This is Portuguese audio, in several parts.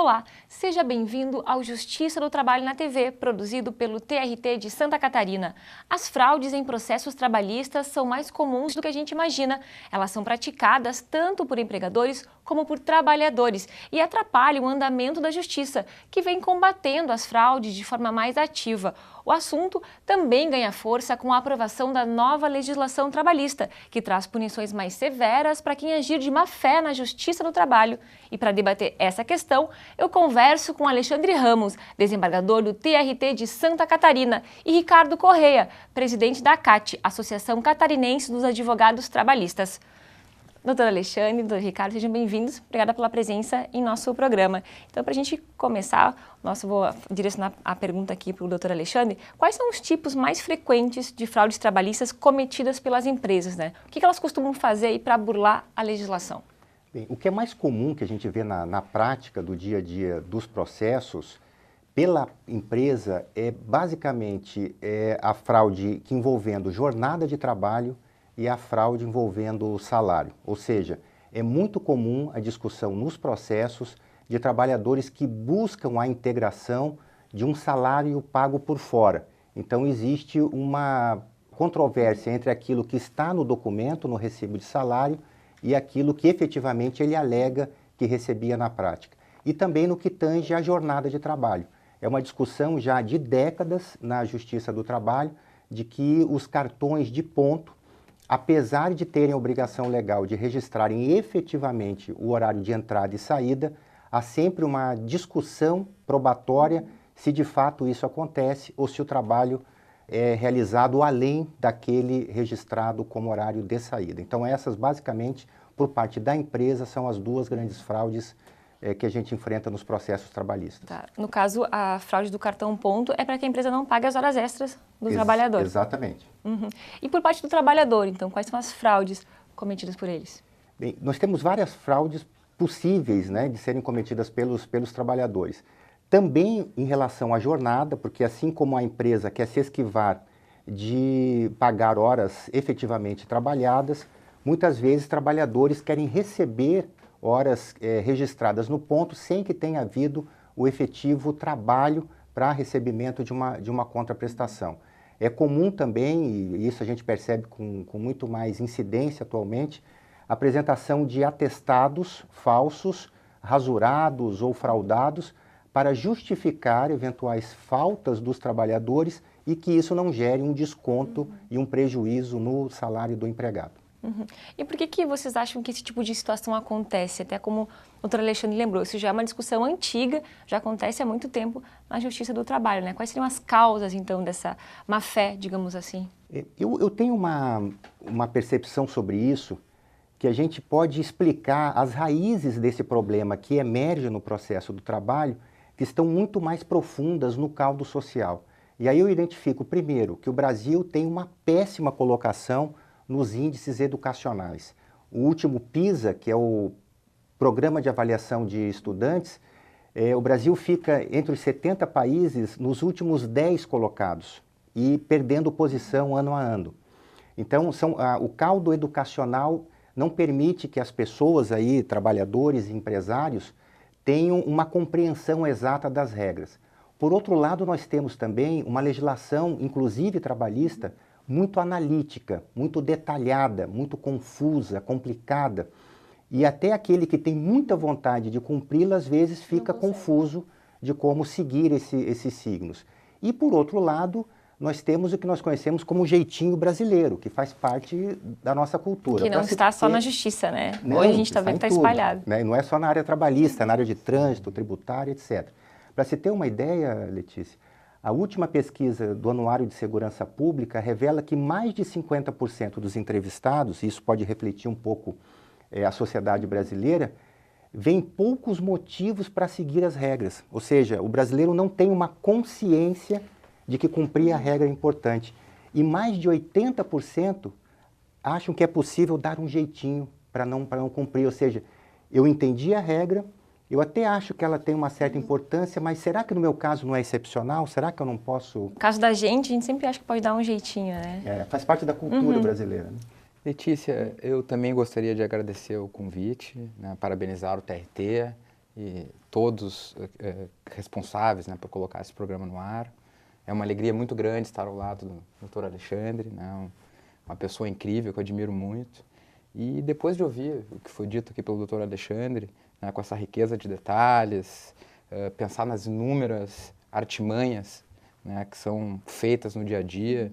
Olá, seja bem-vindo ao Justiça do Trabalho na TV, produzido pelo TRT de Santa Catarina. As fraudes em processos trabalhistas são mais comuns do que a gente imagina. Elas são praticadas tanto por empregadores como por trabalhadores e atrapalham o andamento da justiça, que vem combatendo as fraudes de forma mais ativa. O assunto também ganha força com a aprovação da nova legislação trabalhista, que traz punições mais severas para quem agir de má fé na justiça do trabalho. E para debater essa questão, eu converso com Alexandre Ramos, desembargador do TRT de Santa Catarina, e Ricardo Correia, presidente da ACAT, Associação Catarinense dos Advogados Trabalhistas. Doutor Alexandre, doutor Ricardo, sejam bem-vindos. Obrigada pela presença em nosso programa. Então, para a gente começar, vou direcionar a pergunta aqui para o doutor Alexandre. Quais são os tipos mais frequentes de fraudes trabalhistas cometidas pelas empresas, né? O que elas costumam fazer aí para burlar a legislação? Bem, o que é mais comum que a gente vê na prática do dia a dia dos processos pela empresa é basicamente a fraude que envolvendo jornada de trabalho e a fraude envolvendo o salário. Ou seja, é muito comum a discussão nos processos de trabalhadores que buscam a integração de um salário pago por fora. Então existe uma controvérsia entre aquilo que está no documento, no recibo de salário, e aquilo que efetivamente ele alega que recebia na prática. E também no que tange a jornada de trabalho. É uma discussão já de décadas na Justiça do Trabalho de que os cartões de ponto, apesar de terem a obrigação legal de registrarem efetivamente o horário de entrada e saída, há sempre uma discussão probatória se de fato isso acontece ou se o trabalho é realizado além daquele registrado como horário de saída. Então essas, basicamente, por parte da empresa, são as duas grandes fraudes que a gente enfrenta nos processos trabalhistas. Tá. No caso, a fraude do cartão ponto é para que a empresa não pague as horas extras do trabalhador. Exatamente. Uhum. E por parte do trabalhador, então, quais são as fraudes cometidas por eles? Bem, nós temos várias fraudes possíveis, né, de serem cometidas pelos trabalhadores. Também em relação à jornada, porque assim como a empresa quer se esquivar de pagar horas efetivamente trabalhadas, muitas vezes trabalhadores querem receber horas registradas no ponto sem que tenha havido o efetivo trabalho para recebimento de uma contraprestação. É comum também, e isso a gente percebe com muito mais incidência atualmente, a apresentação de atestados falsos, rasurados ou fraudados para justificar eventuais faltas dos trabalhadores e que isso não gere um desconto e um prejuízo no salário do empregado. Uhum. E por que vocês acham que esse tipo de situação acontece? Até como o doutor Alexandre lembrou, isso já é uma discussão antiga, já acontece há muito tempo na Justiça do Trabalho, né? Quais seriam as causas, então, dessa má-fé, digamos assim? Eu tenho uma percepção sobre isso, que a gente pode explicar as raízes desse problema que emerge no processo do trabalho, que estão muito mais profundas no caldo social. E aí eu identifico, primeiro, que o Brasil tem uma péssima colocação nos índices educacionais. O último PISA, que é o Programa de Avaliação de Estudantes, o Brasil fica entre os 70 países nos últimos 10 colocados e perdendo posição ano a ano. Então, o caldo educacional não permite que as pessoas aí, trabalhadores e empresários, tenham uma compreensão exata das regras. Por outro lado, nós temos também uma legislação, inclusive trabalhista, muito analítica, muito detalhada, muito confusa, complicada. E até aquele que tem muita vontade de cumpri-la, às vezes fica confuso de como seguir esses signos. E, por outro lado, nós temos o que nós conhecemos como jeitinho brasileiro, que faz parte da nossa cultura. Que não está só na justiça, né? Não, hoje a gente está vendo que está espalhado. Né? Não é só na área trabalhista, na área de trânsito, tributária, etc. Para se ter uma ideia, Letícia, a última pesquisa do Anuário de Segurança Pública revela que mais de 50% dos entrevistados, e isso pode refletir um pouco a sociedade brasileira, veem poucos motivos para seguir as regras. Ou seja, o brasileiro não tem uma consciência de que cumprir a regra é importante. E mais de 80% acham que é possível dar um jeitinho para não cumprir. Ou seja, eu entendi a regra, eu até acho que ela tem uma certa importância, mas será que no meu caso não é excepcional? Será que eu não posso... No caso da gente sempre acha que pode dar um jeitinho, né? Faz parte da cultura brasileira. Né? Letícia, eu também gostaria de agradecer o convite, né, parabenizar o TRT e todos responsáveis, né, por colocar esse programa no ar. É uma alegria muito grande estar ao lado do Dr. Alexandre, né, uma pessoa incrível que eu admiro muito. E depois de ouvir o que foi dito aqui pelo Dr. Alexandre, né, com essa riqueza de detalhes, pensar nas inúmeras artimanhas, né, que são feitas no dia a dia,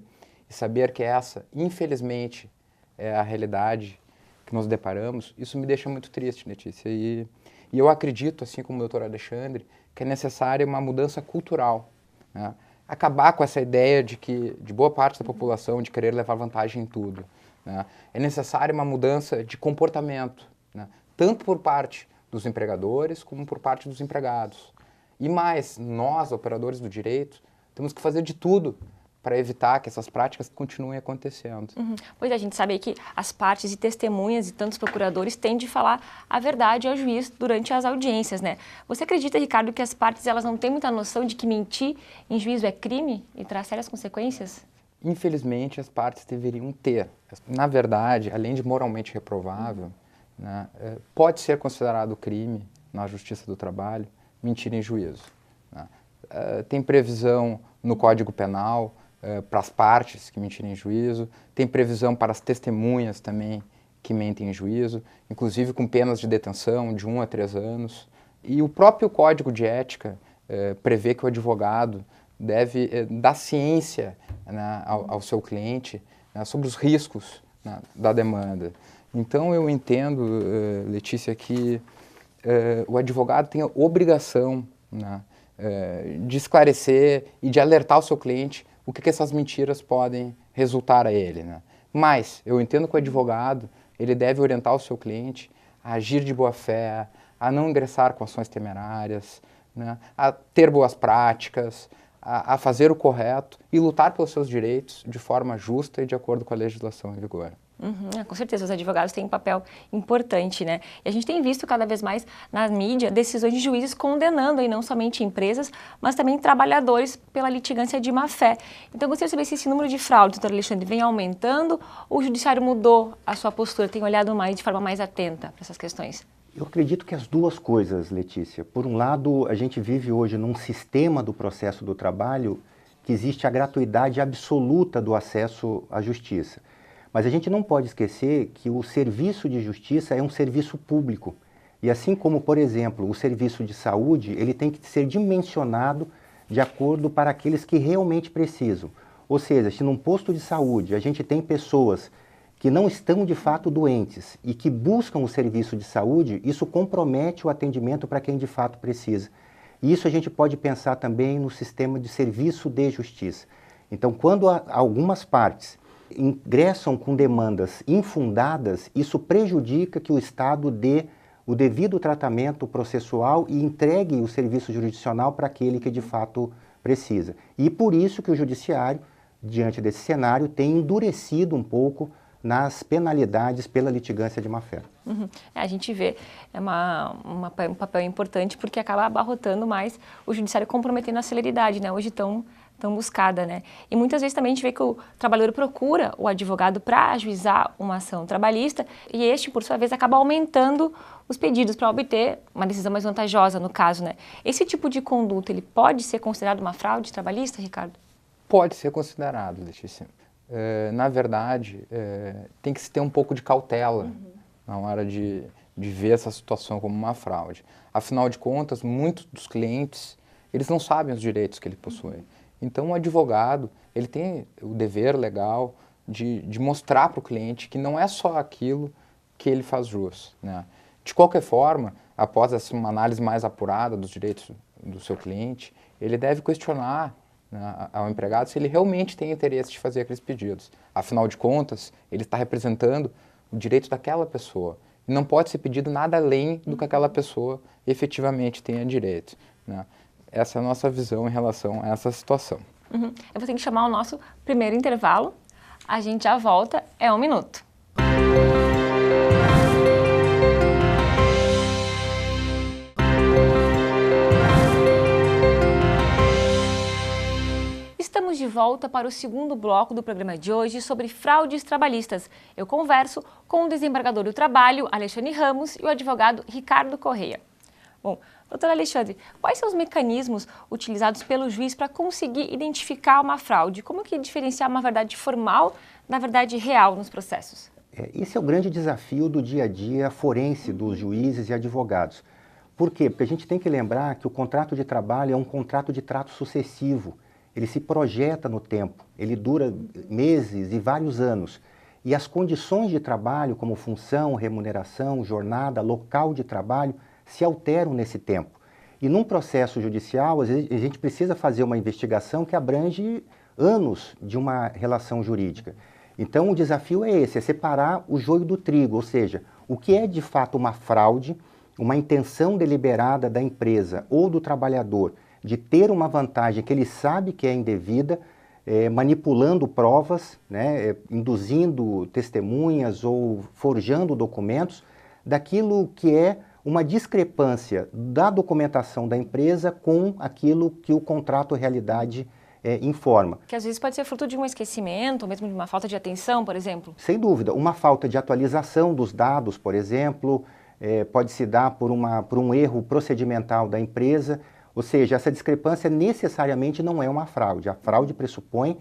e saber que essa, infelizmente, é a realidade que nos deparamos, isso me deixa muito triste, Letícia. E eu acredito, assim como o Dr. Alexandre, que é necessária uma mudança cultural, né? Acabar com essa ideia de boa parte da população de querer levar vantagem em tudo, né? É necessária uma mudança de comportamento, né? Tanto por parte dos empregadores como por parte dos empregados. E mais, nós, operadores do direito, temos que fazer de tudo para evitar que essas práticas continuem acontecendo. Pois é, a gente sabe aí que as partes e testemunhas e tantos procuradores têm de falar a verdade ao juiz durante as audiências, né? Você acredita, Ricardo, que as partes elas não têm muita noção de que mentir em juízo é crime e traz sérias consequências? Infelizmente, as partes deveriam ter. Na verdade, além de moralmente reprovável, né, pode ser considerado crime na Justiça do Trabalho mentir em juízo, né? Tem previsão no Código Penal para as partes que mentirem em juízo, tem previsão para as testemunhas também que mentem em juízo, inclusive com penas de detenção de 1 a 3 anos. E o próprio Código de Ética prevê que o advogado deve dar ciência, né, ao seu cliente, né, sobre os riscos, né, da demanda. Então eu entendo, Letícia, que o advogado tem a obrigação, né, de esclarecer e de alertar o seu cliente o que essas mentiras podem resultar a ele, né? Mas eu entendo que o advogado ele deve orientar o seu cliente a agir de boa fé, a não ingressar com ações temerárias, né, a ter boas práticas, a fazer o correto e lutar pelos seus direitos de forma justa e de acordo com a legislação em vigor. Com certeza, os advogados têm um papel importante, né? E a gente tem visto cada vez mais na mídia decisões de juízes condenando aí não somente empresas, mas também trabalhadores pela litigância de má-fé. Então, eu gostaria de saber se esse número de fraudes, doutor Alexandre, vem aumentando ou o judiciário mudou a sua postura, tem olhado mais de forma mais atenta para essas questões? Eu acredito que as duas coisas, Letícia. Por um lado, a gente vive hoje num sistema do processo do trabalho que existe a gratuidade absoluta do acesso à justiça. Mas a gente não pode esquecer que o serviço de justiça é um serviço público. E assim como, por exemplo, o serviço de saúde, ele tem que ser dimensionado de acordo para aqueles que realmente precisam. Ou seja, se num posto de saúde a gente tem pessoas que não estão de fato doentes e que buscam o serviço de saúde, isso compromete o atendimento para quem de fato precisa. E isso a gente pode pensar também no sistema de serviço de justiça. Então, quando algumas partes ingressam com demandas infundadas, isso prejudica que o Estado dê o devido tratamento processual e entregue o serviço jurisdicional para aquele que de fato precisa. E por isso que o Judiciário, diante desse cenário, tem endurecido um pouco nas penalidades pela litigância de má-fé. A gente vê um papel importante porque acaba abarrotando mais o Judiciário, comprometendo a celeridade, né? Hoje tão buscada, né? E muitas vezes também a gente vê que o trabalhador procura o advogado para ajuizar uma ação trabalhista e este, por sua vez, acaba aumentando os pedidos para obter uma decisão mais vantajosa no caso, né? Esse tipo de conduta, ele pode ser considerado uma fraude trabalhista, Ricardo? Pode ser considerado, Letícia. Na verdade, tem que se ter um pouco de cautela na hora de ver essa situação como uma fraude. Afinal de contas, muitos dos clientes, eles não sabem os direitos que ele possui. Então, o advogado, ele tem o dever legal de mostrar para o cliente que não é só aquilo que ele faz jus, né? De qualquer forma, após uma análise mais apurada dos direitos do seu cliente, ele deve questionar, né, ao empregado se ele realmente tem interesse de fazer aqueles pedidos. Afinal de contas, ele está representando o direito daquela pessoa. E não pode ser pedido nada além do que aquela pessoa efetivamente tenha direito, né? Essa é a nossa visão em relação a essa situação. Eu vou ter que chamar o nosso primeiro intervalo. A gente já volta, é 1 minuto. Estamos de volta para o segundo bloco do programa de hoje sobre fraudes trabalhistas. Eu converso com o desembargador do Trabalho, Alexandre Ramos, e o advogado Ricardo Correia. Bom, doutor Alexandre, quais são os mecanismos utilizados pelo juiz para conseguir identificar uma fraude? Como que diferenciar uma verdade formal da verdade real nos processos? Esse é o grande desafio do dia a dia forense dos juízes e advogados. Por quê? Porque a gente tem que lembrar que o contrato de trabalho é um contrato de trato sucessivo. Ele se projeta no tempo, ele dura meses e vários anos. E as condições de trabalho, como função, remuneração, jornada, local de trabalho, se alteram nesse tempo. E num processo judicial, às vezes, a gente precisa fazer uma investigação que abrange anos de uma relação jurídica. Então, o desafio é esse, é separar o joio do trigo, ou seja, o que é de fato uma fraude, uma intenção deliberada da empresa ou do trabalhador de ter uma vantagem que ele sabe que é indevida, manipulando provas, né, induzindo testemunhas ou forjando documentos, daquilo que é uma discrepância da documentação da empresa com aquilo que o contrato realidade informa. Que às vezes pode ser fruto de um esquecimento, ou mesmo de uma falta de atenção, por exemplo. Sem dúvida. Uma falta de atualização dos dados, por exemplo, pode se dar por um erro procedimental da empresa. Ou seja, essa discrepância necessariamente não é uma fraude. A fraude pressupõe,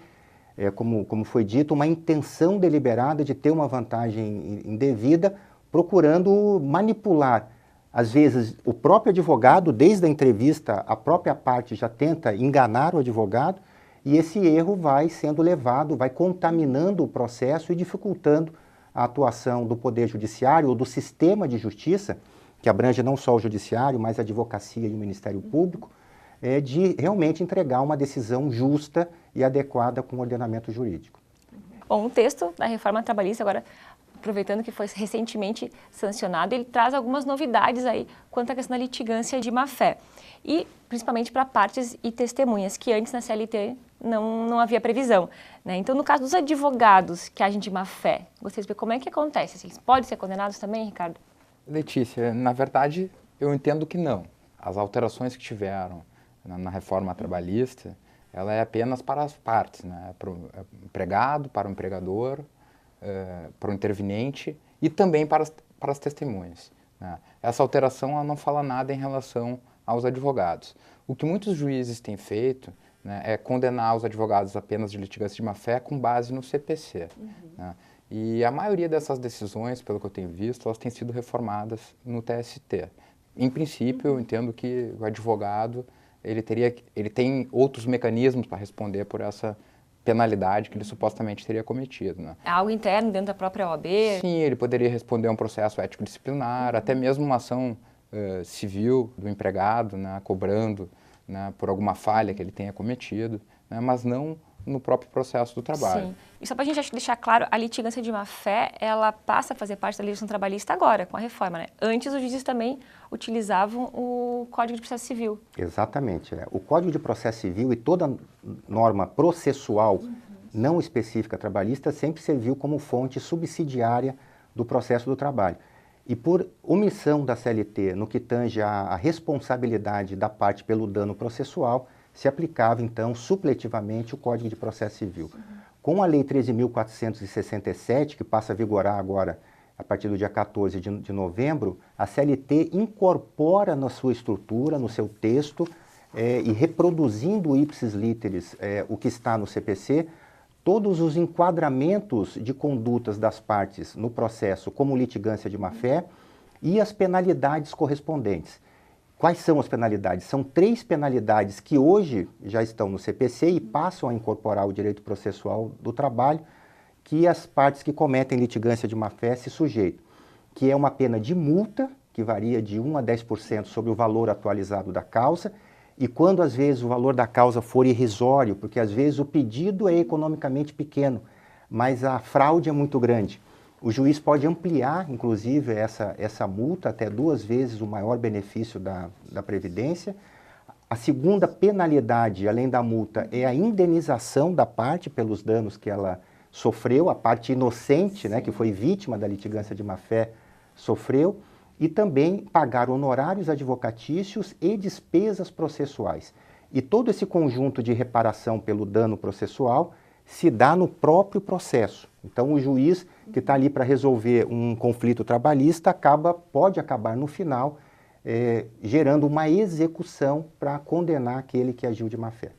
como foi dito, uma intenção deliberada de ter uma vantagem indevida, procurando manipular. Às vezes, o próprio advogado, desde a entrevista, a própria parte já tenta enganar o advogado e esse erro vai sendo levado, vai contaminando o processo e dificultando a atuação do Poder Judiciário ou do sistema de justiça, que abrange não só o Judiciário, mas a advocacia e o Ministério Público, de realmente entregar uma decisão justa e adequada com o ordenamento jurídico. Bom, o texto da reforma trabalhista, agora aproveitando que foi recentemente sancionado, ele traz algumas novidades aí quanto à questão da litigância de má-fé. E principalmente para partes e testemunhas, que antes na CLT não havia previsão, né? Então, no caso dos advogados que agem de má-fé, gostaria de saber como é que acontece? Eles podem ser condenados também, Ricardo? Letícia, na verdade, eu entendo que não. As alterações que tiveram na reforma trabalhista, ela é apenas para as partes, né? Para o empregado, para o empregador, para o interveniente e também para as testemunhas, né? Essa alteração ela não fala nada em relação aos advogados. O que muitos juízes têm feito, né, é condenar os advogados apenas de litigância de má-fé com base no CPC. Né? E a maioria dessas decisões, pelo que eu tenho visto, elas têm sido reformadas no TST. Em princípio, eu entendo que o advogado ele tem outros mecanismos para responder por essa penalidade que ele supostamente teria cometido, né? É algo interno dentro da própria OAB? Sim, ele poderia responder a um processo ético-disciplinar, até mesmo uma ação civil do empregado, né, cobrando, né, por alguma falha que ele tenha cometido, né, mas não no próprio processo do trabalho. Sim. E só para a gente deixar claro, a litigância de má-fé, ela passa a fazer parte da legislação trabalhista agora, com a reforma, né? Antes, os juízes também utilizavam o Código de Processo Civil. Exatamente. O Código de Processo Civil e toda norma processual não específica trabalhista sempre serviu como fonte subsidiária do processo do trabalho. E por omissão da CLT no que tange a responsabilidade da parte pelo dano processual, se aplicava, então, supletivamente o Código de Processo Civil. Com a Lei 13.467, que passa a vigorar agora a partir do dia 14 de novembro, a CLT incorpora na sua estrutura, no seu texto, e reproduzindo ipsis literis o que está no CPC, todos os enquadramentos de condutas das partes no processo como litigância de má-fé e as penalidades correspondentes. Quais são as penalidades? São 3 penalidades que hoje já estão no CPC e passam a incorporar o direito processual do trabalho, que as partes que cometem litigância de má-fé se sujeitam, que é uma pena de multa, que varia de 1 a 10% sobre o valor atualizado da causa, e quando às vezes o valor da causa for irrisório, porque às vezes o pedido é economicamente pequeno, mas a fraude é muito grande, o juiz pode ampliar, inclusive, essa multa até 2 vezes o maior benefício da Previdência. A segunda penalidade, além da multa, é a indenização da parte pelos danos que ela sofreu, a parte inocente, né, que foi vítima da litigância de má-fé, sofreu, e também pagar honorários advocatícios e despesas processuais. E todo esse conjunto de reparação pelo dano processual se dá no próprio processo. Então, o juiz que está ali para resolver um conflito trabalhista pode acabar no final gerando uma execução para condenar aquele que agiu de má fé.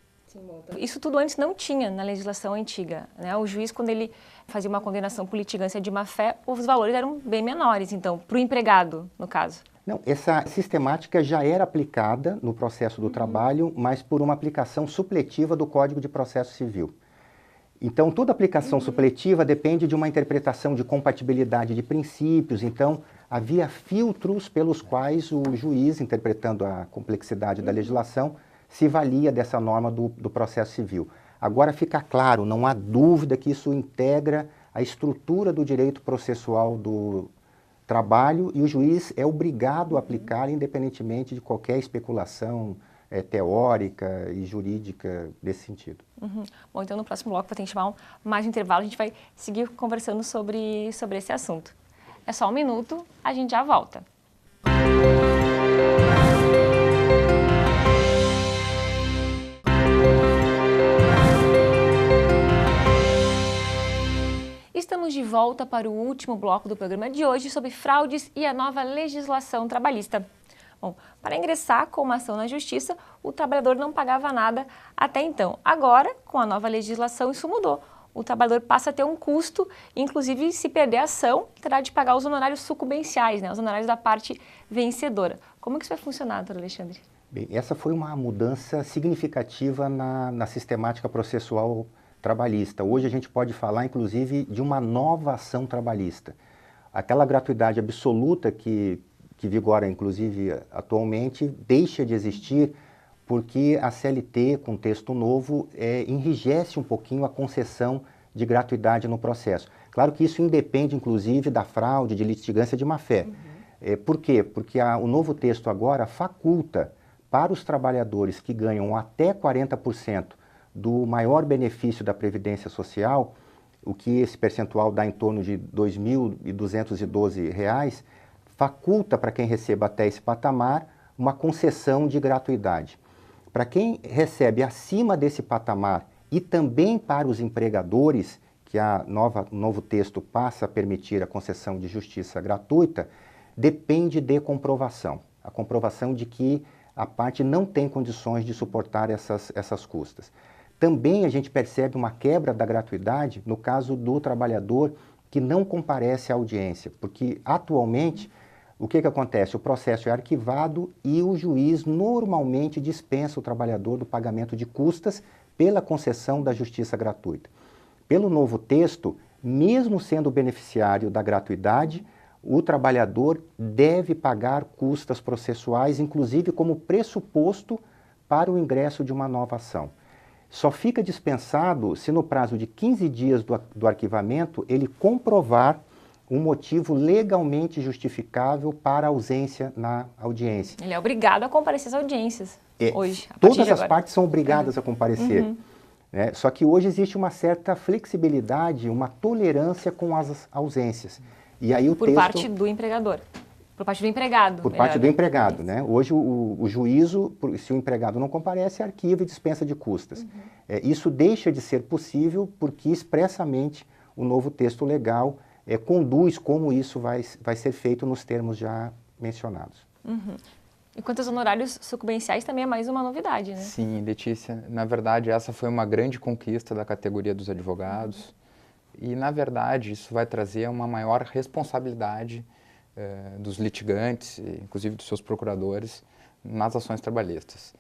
Isso tudo antes não tinha na legislação antiga, né? O juiz, quando ele fazia uma condenação por litigância de má fé, os valores eram bem menores, então, para o empregado, no caso. Não, essa sistemática já era aplicada no processo do trabalho, mas por uma aplicação supletiva do Código de Processo Civil. Então, toda aplicação supletiva depende de uma interpretação de compatibilidade de princípios, então havia filtros pelos quais o juiz, interpretando a complexidade da legislação, se valia dessa norma do processo civil. Agora fica claro, não há dúvida que isso integra a estrutura do direito processual do trabalho e o juiz é obrigado a aplicar independentemente de qualquer especulação teórica e jurídica desse sentido. Bom, então no próximo bloco, para a gente chamar mais um intervalo, a gente vai seguir conversando sobre esse assunto. É só um minuto, a gente já volta. Estamos de volta para o último bloco do programa de hoje sobre fraudes e a nova legislação trabalhista. Bom, para ingressar com uma ação na justiça, o trabalhador não pagava nada até então. Agora, com a nova legislação, isso mudou. O trabalhador passa a ter um custo, inclusive se perder a ação, terá de pagar os honorários sucumbenciais, né, os honorários da parte vencedora. Como que isso vai funcionar, doutor Alexandre? Bem, essa foi uma mudança significativa na sistemática processual trabalhista. Hoje a gente pode falar, inclusive, de uma nova ação trabalhista. Aquela gratuidade absoluta que vigora, inclusive, atualmente, deixa de existir porque a CLT, com texto novo, enrijece um pouquinho a concessão de gratuidade no processo. Claro que isso independe, inclusive, da fraude, de litigância de má-fé. Por quê? Porque o novo texto agora faculta para os trabalhadores que ganham até 40% do maior benefício da Previdência Social, o que esse percentual dá em torno de R$ 2.212, faculta para quem receba até esse patamar uma concessão de gratuidade. Para quem recebe acima desse patamar e também para os empregadores, que o novo texto passa a permitir a concessão de justiça gratuita, depende de comprovação. A comprovação de que a parte não tem condições de suportar essas custas. Também a gente percebe uma quebra da gratuidade no caso do trabalhador que não comparece à audiência, porque atualmente o que acontece? O processo é arquivado e o juiz normalmente dispensa o trabalhador do pagamento de custas pela concessão da justiça gratuita. Pelo novo texto, mesmo sendo beneficiário da gratuidade, o trabalhador deve pagar custas processuais, inclusive como pressuposto para o ingresso de uma nova ação. Só fica dispensado se no prazo de 15 dias do arquivamento ele comprovar um motivo legalmente justificável para a ausência na audiência. Ele é obrigado a comparecer às audiências hoje. Todas as partes são obrigadas a comparecer. Né? Só que hoje existe uma certa flexibilidade, uma tolerância com as ausências. E aí Por parte do empregador. Por parte do empregado. Por parte do empregado, né? Hoje o juízo, se o empregado não comparece, arquiva e dispensa de custas. Isso deixa de ser possível porque expressamente o novo texto legal conduz como isso vai ser feito nos termos já mencionados. E quanto aos honorários sucumbenciais, também é mais uma novidade, né? Sim, Letícia. Na verdade, essa foi uma grande conquista da categoria dos advogados. E, na verdade, isso vai trazer uma maior responsabilidade dos litigantes, inclusive dos seus procuradores, nas ações trabalhistas.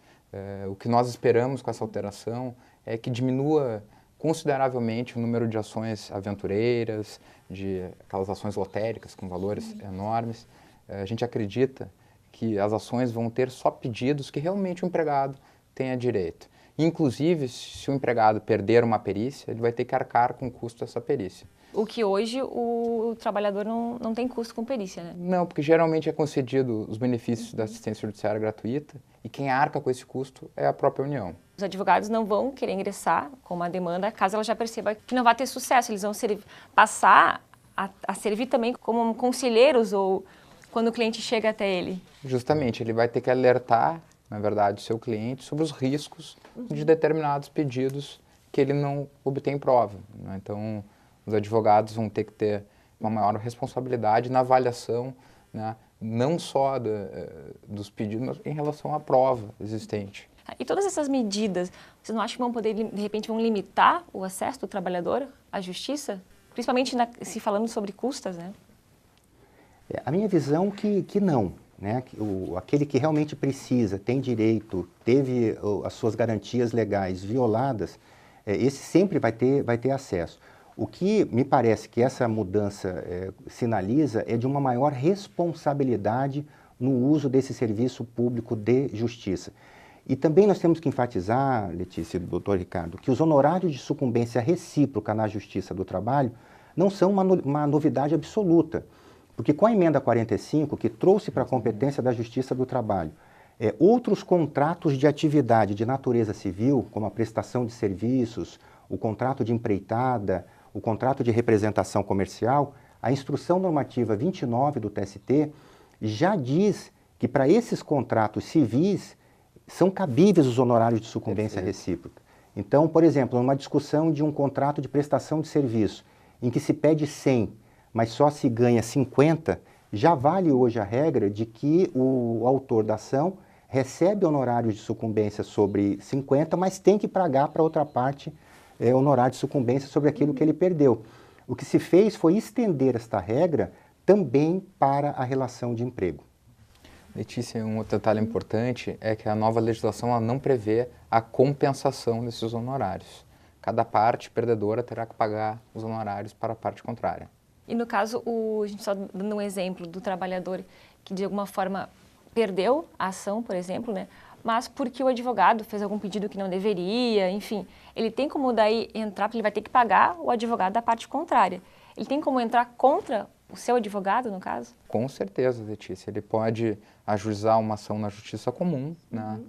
O que nós esperamos com essa alteração é que diminua consideravelmente o número de ações aventureiras, de aquelas ações lotéricas com valores enormes. A gente acredita que as ações vão ter só pedidos que realmente o empregado tenha direito. Inclusive, se o empregado perder uma perícia, ele vai ter que arcar com o custo dessa perícia. O que hoje o trabalhador não tem custo com perícia, né? Não, porque geralmente é concedido os benefícios da assistência judiciária gratuita e quem arca com esse custo é a própria União. Os advogados não vão querer ingressar com uma demanda caso ela já perceba que não vai ter sucesso. Eles vão passar a servir também como conselheiros ou quando o cliente chega até ele. Justamente, ele vai ter que alertar, na verdade, o seu cliente sobre os riscos de determinados pedidos que ele não obtém prova, né? Então, os advogados vão ter que ter uma maior responsabilidade na avaliação, né, não só dos pedidos, mas em relação à prova existente. E todas essas medidas, vocês não acham que vão poder, de repente, vão limitar o acesso do trabalhador à justiça? Principalmente se falando sobre custas, né? A minha visão que não, né? Aquele que realmente precisa, tem direito, teve as suas garantias legais violadas, esse sempre vai ter acesso. O que me parece que essa mudança sinaliza é de uma maior responsabilidade no uso desse serviço público de justiça. E também nós temos que enfatizar, Letícia e doutor Ricardo, que os honorários de sucumbência recíproca na Justiça do Trabalho não são uma novidade absoluta, porque com a emenda 45, que trouxe para a competência da Justiça do Trabalho outros contratos de atividade de natureza civil, como a prestação de serviços, o contrato de empreitada, o contrato de representação comercial, a Instrução Normativa 29 do TST já diz que para esses contratos civis são cabíveis os honorários de sucumbência recíproca. Então, por exemplo, numa discussão de um contrato de prestação de serviço, em que se pede 100, mas só se ganha 50, já vale hoje a regra de que o autor da ação recebe honorários de sucumbência sobre 50, mas tem que pagar para outra parte honorário de sucumbência sobre aquilo que ele perdeu. O que se fez foi estender esta regra também para a relação de emprego. Letícia, um outro detalhe importante é que a nova legislação ela não prevê a compensação desses honorários. Cada parte perdedora terá que pagar os honorários para a parte contrária. E no caso, a gente só dando um exemplo do trabalhador que de alguma forma perdeu a ação, por exemplo, né? Mas porque o advogado fez algum pedido que não deveria, enfim, ele tem como daí entrar, porque ele vai ter que pagar o advogado da parte contrária. Ele tem como entrar contra o seu advogado, no caso? Com certeza, Letícia. Ele pode ajuizar uma ação na justiça comum, né,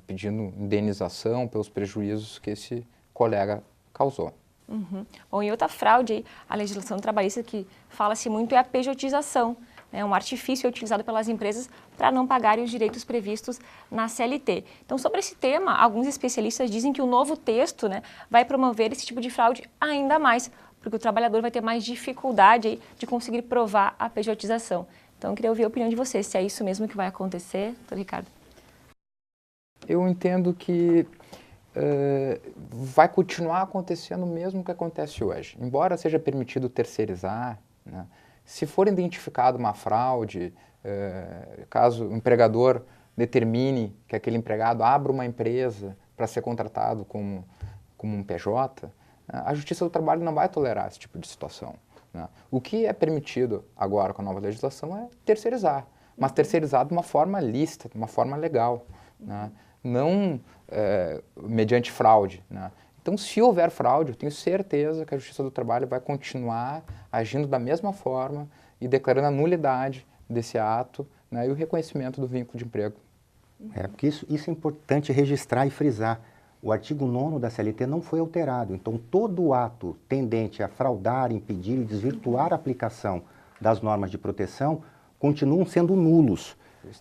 pedindo indenização pelos prejuízos que esse colega causou. Bom, e outra fraude, a legislação trabalhista que fala-se muito é a pejotização. É um artifício utilizado pelas empresas para não pagarem os direitos previstos na CLT. Então, sobre esse tema, alguns especialistas dizem que o novo texto, né, vai promover esse tipo de fraude ainda mais, porque o trabalhador vai ter mais dificuldade aí de conseguir provar a pejotização. Então, eu queria ouvir a opinião de vocês, se é isso mesmo que vai acontecer, doutor Ricardo. Eu entendo que vai continuar acontecendo o mesmo que acontece hoje. Embora seja permitido terceirizar, né, se for identificado uma fraude, caso o empregador determine que aquele empregado abra uma empresa para ser contratado como um PJ, a Justiça do Trabalho não vai tolerar esse tipo de situação, né? O que é permitido agora com a nova legislação é terceirizar, mas terceirizar de uma forma lícita, de uma forma legal, né? Não mediante fraude, né? Então, se houver fraude, eu tenho certeza que a Justiça do Trabalho vai continuar agindo da mesma forma e declarando a nulidade desse ato, né, e o reconhecimento do vínculo de emprego. Porque isso é importante registrar e frisar. O artigo 9º da CLT não foi alterado, então todo ato tendente a fraudar, impedir e desvirtuar a aplicação das normas de proteção continuam sendo nulos.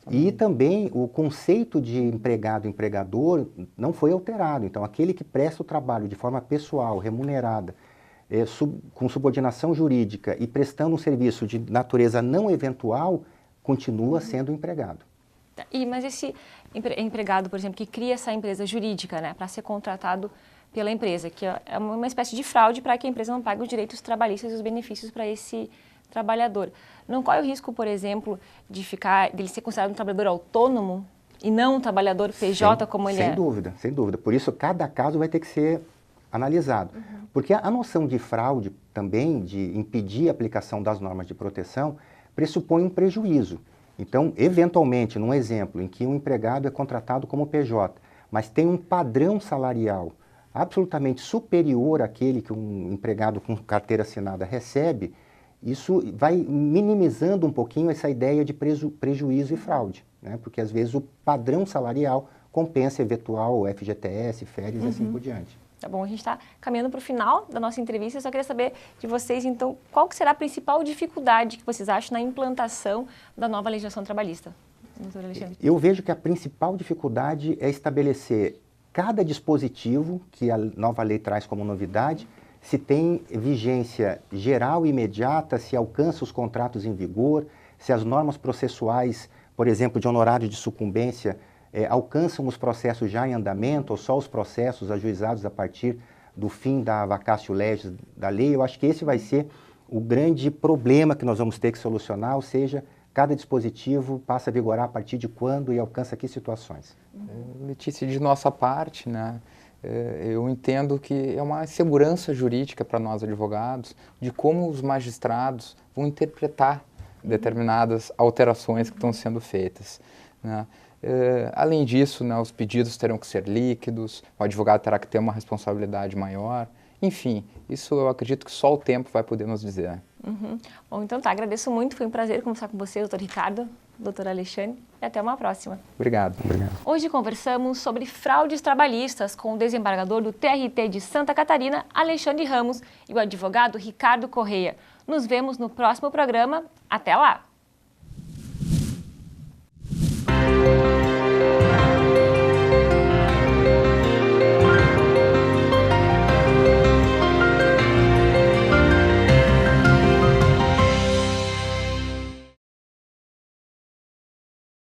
E também o conceito de empregado-empregador não foi alterado. Então, aquele que presta o trabalho de forma pessoal, remunerada, com subordinação jurídica e prestando um serviço de natureza não eventual, continua sendo empregado. Mas esse empregado, por exemplo, que cria essa empresa jurídica, né, para ser contratado pela empresa, que é uma espécie de fraude para que a empresa não pague os direitos trabalhistas e os benefícios para esse trabalhador. Não corre o risco, por exemplo, dele ser considerado um trabalhador autônomo e não um trabalhador PJ como ele é? Sem dúvida, sem dúvida. Por isso, cada caso vai ter que ser analisado. Porque a noção de fraude também, de impedir a aplicação das normas de proteção, pressupõe um prejuízo. Então, eventualmente, num exemplo em que um empregado é contratado como PJ, mas tem um padrão salarial absolutamente superior àquele que um empregado com carteira assinada recebe, isso vai minimizando um pouquinho essa ideia de prejuízo e fraude, né? Porque às vezes o padrão salarial compensa eventual FGTS, férias e assim por diante. Tá bom, a gente está caminhando para o final da nossa entrevista. Eu só queria saber de vocês, então, qual que será a principal dificuldade que vocês acham na implantação da nova legislação trabalhista? Doutor Alexandre. Eu vejo que a principal dificuldade é estabelecer cada dispositivo que a nova lei traz como novidade, se tem vigência geral e imediata, se alcança os contratos em vigor, se as normas processuais, por exemplo, de honorário de sucumbência, alcançam os processos já em andamento ou só os processos ajuizados a partir do fim da vacatio legis da lei. Eu acho que esse vai ser o grande problema que nós vamos ter que solucionar, ou seja, cada dispositivo passa a vigorar a partir de quando e alcança que situações. Letícia, de nossa parte, né, eu entendo que é uma insegurança jurídica para nós advogados de como os magistrados vão interpretar determinadas alterações que estão sendo feitas, né. Além disso, né, os pedidos terão que ser líquidos, o advogado terá que ter uma responsabilidade maior. Enfim, isso eu acredito que só o tempo vai poder nos dizer. Bom, então tá, agradeço muito, foi um prazer conversar com você, doutor Ricardo, doutor Alexandre, e até uma próxima. Obrigado. Hoje conversamos sobre fraudes trabalhistas com o desembargador do TRT de Santa Catarina, Alexandre Ramos, e o advogado Ricardo Correia. Nos vemos no próximo programa. Até lá!